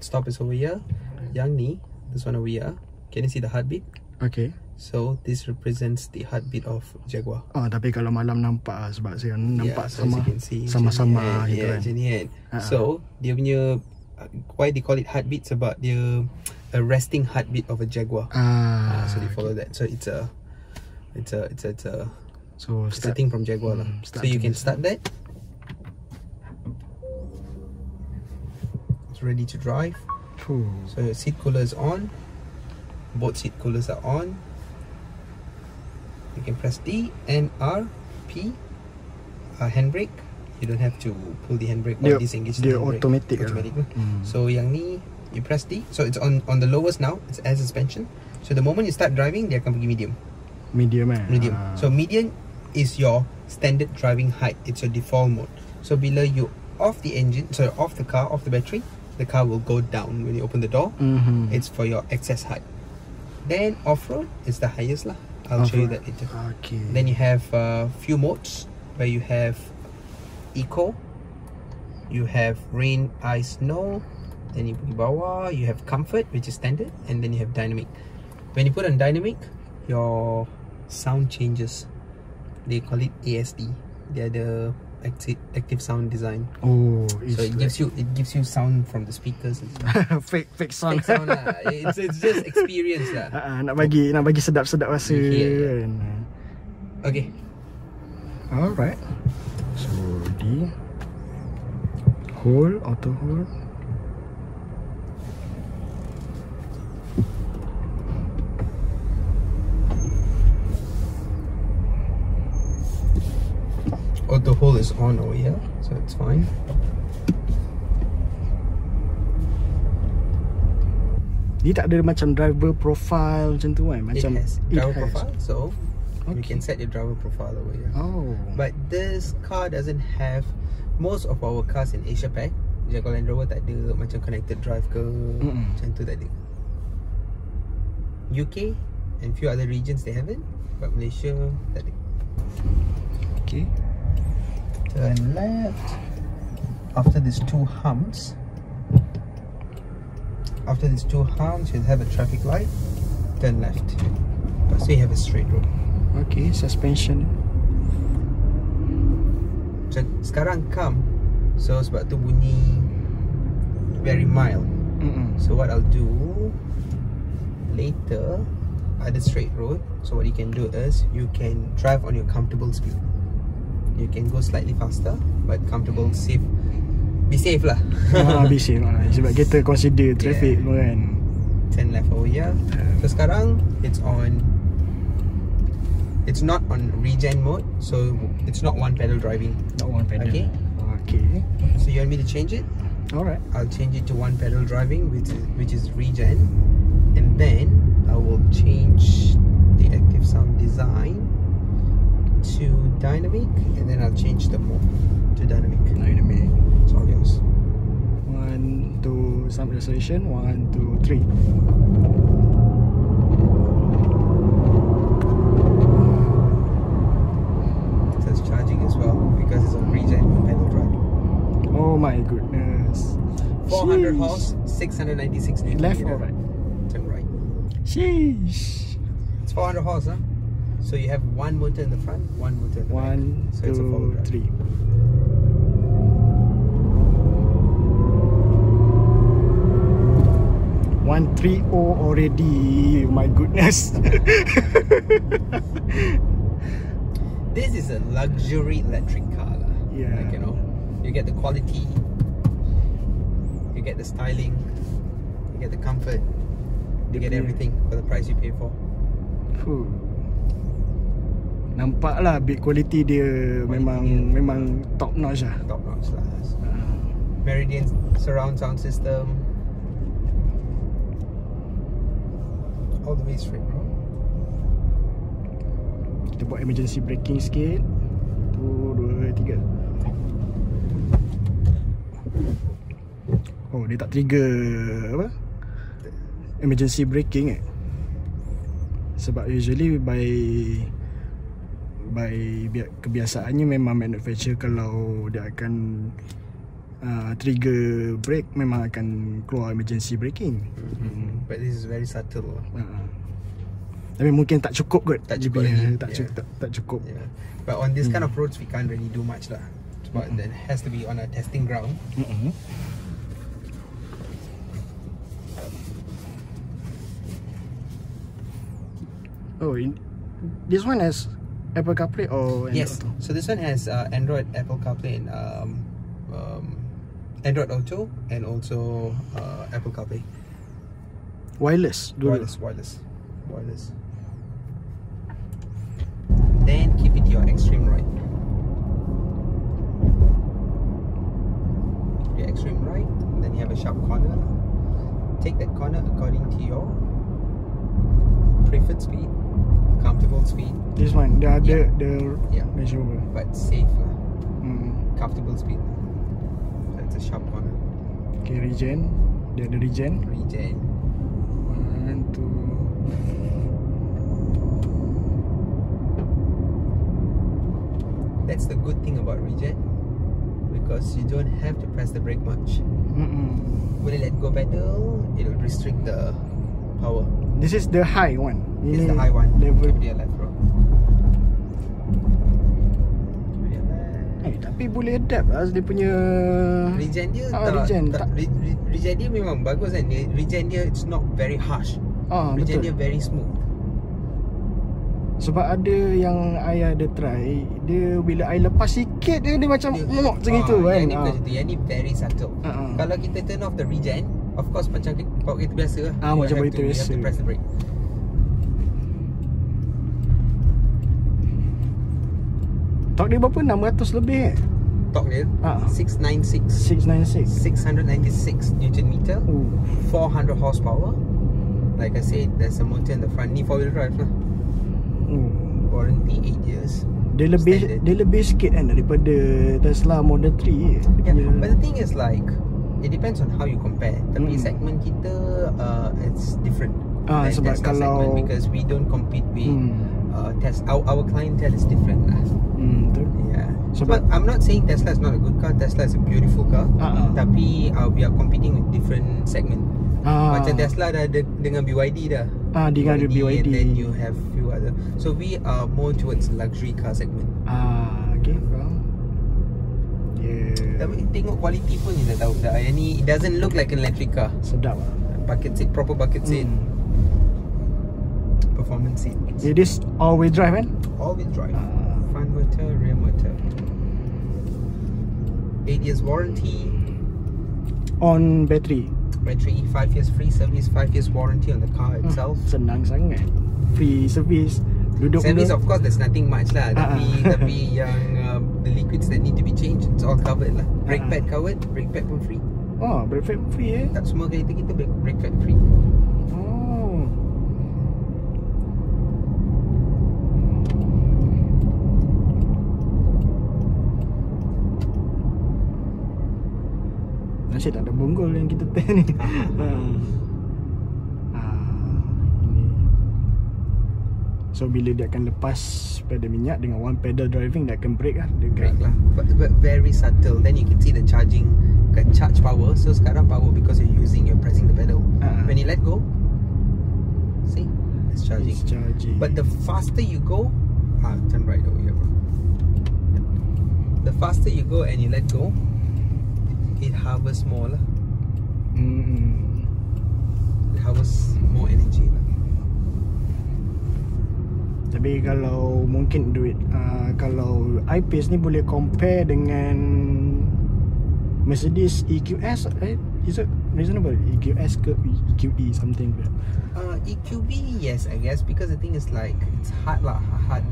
stop is over here. Yang ni, this one over here. Can you see the heartbeat? Okay. So this represents the heartbeat of Jaguar. Oh, tapi kalau malam nampak lah, sebab saya nampak so as you can see, sama-sama gitu kan. macam ni kan. So dia punya why they call it heartbeat sebab dia a resting heartbeat of a Jaguar. So they follow that. So it's a thing from Jaguar lah. So you can start that. It's ready to drive. So your seat cooler is on. Both seat coolers are on. You can press D and R, P, handbrake. You don't have to pull the handbrake or disengage the handbrake. Automatic. So yang ni, you press D. So it's on the lowest now. It's air suspension. So the moment you start driving, dia akan pergi medium. Medium eh? Medium. So medium is your standard driving height. It's your default mode. So bila you off the engine, so off the car, off the battery, the car will go down when you open the door. It's for your excess height. Then off-road is the highest lah. I'll show you that later. Okay. Then you have few modes where you have eco, you have rain, ice, snow. Then you pergi bawah, you have comfort, which is standard, and then you have dynamic. When you put on dynamic, your sound changes. They call it ASD. They are the active sound design. Oh, so it gives you sound from the speakers. fake sound. Fake sound lah. It's just experience lah. Nak bagi sedap-sedap rasa kan. Okay. Alright. So di hold, auto hold. Auto hold is on over here, so it's fine. Dia tak ada macam driver profile macam tu kan? Macam it has driver profile, so you can set your driver profile over here. But this car doesn't have, most of our cars in Asia Pac, Jaguar Land Rover tak ada macam connected drive ke, macam tu tak ada. UK and few other regions they have it, but Malaysia tak ada. Okay. Turn left. After these two humps, you'll have a traffic light. Turn left. So you have a straight road. Okay, suspension. So sekarang come. So sebab tu bunyi very mild. So what I'll do later, ada straight road. So what you can do is you can drive on your comfortable speed. You can go slightly faster, but comfortable, safe. Be safe lah. Be safe lah. Sebab kita consider traffic kan. Turn left over here. So sekarang it's not on regen mode, so it's not one pedal driving. Not one pedal. Okay. So you want me to change it? Alright. I'll change it to one pedal driving, which is regen, and then I will change the active sound design to dynamic, and then I'll change the mode to dynamic. It's all yours. 1, 2, sound resolution. 1, 2, 3. It says charging as well because it's on regen pedal driving. Oh my goodness. 400 horse, 696 Newton. Left or right? Turn right. Sheesh. It's 400 horse, huh? So you have one motor in the front, one motor in the back. 1, So it's a 2, 3. One 3.0 already. My goodness. This is a luxury electric car lah. Yeah. Like, you know, you get the quality, you get the styling, you get the comfort, you get everything for the price you pay for. Nampak lah build quality dia memang top notch lah. Top notch lah. Meridian surround sound system. All the way straight, bro. Kita buat emergency braking sikit. 1, 2, 3. Oh, dia tak trigger apa? Emergency braking Sebab usually by kebiasaannya memang manufacturer kalau dia akan trigger brake, memang akan keluar emergency braking. But this is very subtle. Tapi mungkin tak cukup kot. Tak cukup lagi. Tak cukup. Yeah. But on this kind of roads, we can't really do much lah. But that has to be on a testing ground. Oh, this one has Apple CarPlay or Android Yes. Auto? So this one has Android, Apple CarPlay, and Android Auto, and also Apple CarPlay. Wireless. Wireless. Then keep it to your extreme right. Your extreme right. Then you have a sharp corner. Take that corner according to your preferred speed, comfortable speed. This one, the Yeah. measurable. But safe lah. Comfortable speed. That's a sharp corner. Okay, regen. Dia ada regen. 1, 2. That's the good thing about regen, because you don't have to press the brake much. When you let go pedal, it'll restrict the power. This is the high one. This is the high one. Level. Keep it left, bro. Keep it left. Tapi boleh adapt lah dia punya Regen dia regen regen dia memang bagus kan. Regen dia it's not very harsh. Regen betul. dia very smooth. Sebab ada yang I ada try, dia bila I lepas sikit dia macam mok macam gitu kan. Yang ni bukan macam tu. Yang ni very subtle. Kalau kita turn off the regen, of course macam bawa kereta biasa lah. Macam kereta biasa. You have to press the brake. Torque dia berapa? 600 lebih Torque dia 696 Newton meter, 400 horsepower. Like I said, there's a motor in the front. Ni 4-wheel drive lah. Warranty 8 years. Dia lebih sikit kan daripada Tesla Model 3. But the thing is like, it depends on how you compare. Tapi segmen kita it's different than sebab Tesla kalau segment, because we don't compete with our clientele is different lah. Betul. Yeah. But I'm not saying Tesla is not a good car. Tesla is a beautiful car. Tapi we are competing with different segment. Macam Tesla dah ada dengan BYD dah. Dengan BYD. And then you have few other. So we are more towards luxury car segment. Okay, faham. Yeah. Tapi tengok quality pun you dah tahu dah. Yang ni it doesn't look like an electric car. Sedap lah. Bucket seat, proper bucket seat. Performance seat. It is all-wheel drive kan? All-wheel drive. Front motor, rear motor. 8 years warranty. On battery. Battery, 5 years free service, 5 years warranty on the car itself. Senang sangat. Free service. Duduk service of course there's nothing much lah. Tapi yang the liquids that need to be changed, it's all covered lah. Brake pad covered, brake pad pun free. Brake pad free Tak semua kereta kita brake pad free. Asyik tak ada bonggol yang kita test ni. Ini. So bila dia akan lepas pedal minyak dengan one pedal driving, dia akan brake lah. Brake lah. But very subtle. Then you can see the charging, can charge power. So sekarang power because you're pressing the pedal. When you let go, see, it's charging. But the faster you go, turn right over here, bro. The faster you go and you let go, it harvests more lah. It harvests more energy lah. Tapi kalau mungkin duit kalau I-Pace ni boleh compare dengan Mercedes EQS, is it reasonable? EQS ke EQE something like EQB, yes, I guess, because the thing is like it's hard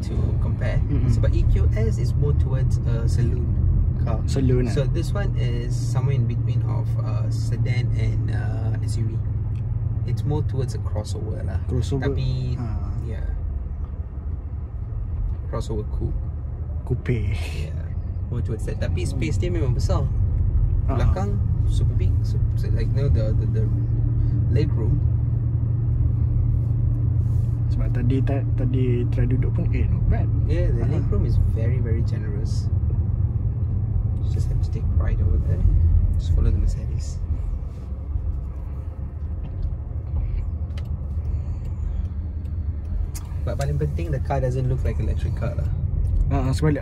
to compare. Sebab EQS is more towards a saloon car. Saloon. So this one is somewhere in between of sedan and SUV. It's more towards a crossover lah. Crossover. Tapi yeah, crossover coupe. Yeah, more towards that. Tapi space dia memang besar. Belakang super big, like the leg room. Sebab tadi try duduk pun not bad. Yeah, the leg room is very generous. Just have to take right over there. Just follow the Mercedes. But paling penting, the car doesn't look like electric car lah.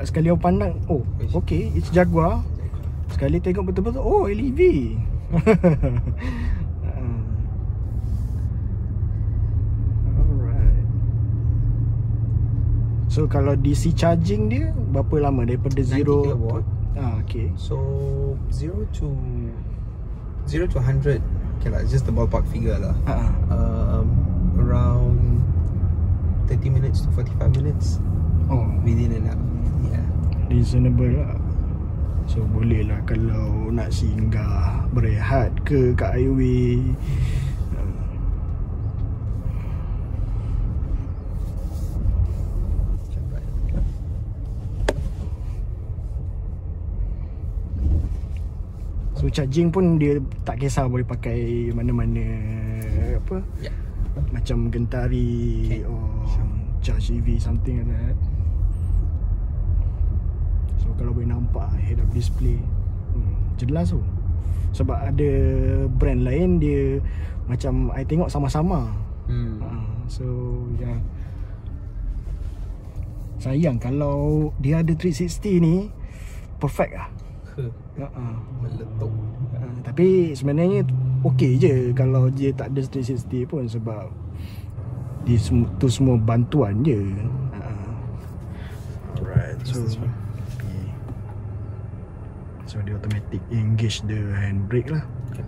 Sekali orang pandang, oh okay, it's Jaguar. Sekali tengok betul-betul, oh LEV. Alright. So kalau DC charging dia berapa lama daripada 90 zero? kilowatt. Okay. So 0 to 100, okay lah, it's just the ballpark figure lah. Around 30 minutes to 45 minutes. Oh, within and out. Yeah. Reasonable lah. So boleh lah kalau nak singgah berehat ke kat highway. So charging pun dia tak kisah, boleh pakai mana-mana apa. Yeah. Macam Gentari Okay. or Charge EV, something like that. So kalau boleh nampak head up display, jelas tu. Sebab ada brand lain dia macam I tengok sama-sama. So yeah. Sayang kalau dia ada 360 ni, perfect lah. Meletup. Tapi sebenarnya okey je kalau dia tak ada 360 pun, sebab dia tu semua bantuan je. Alright, so dia automatic engage the handbrake lah. Okay.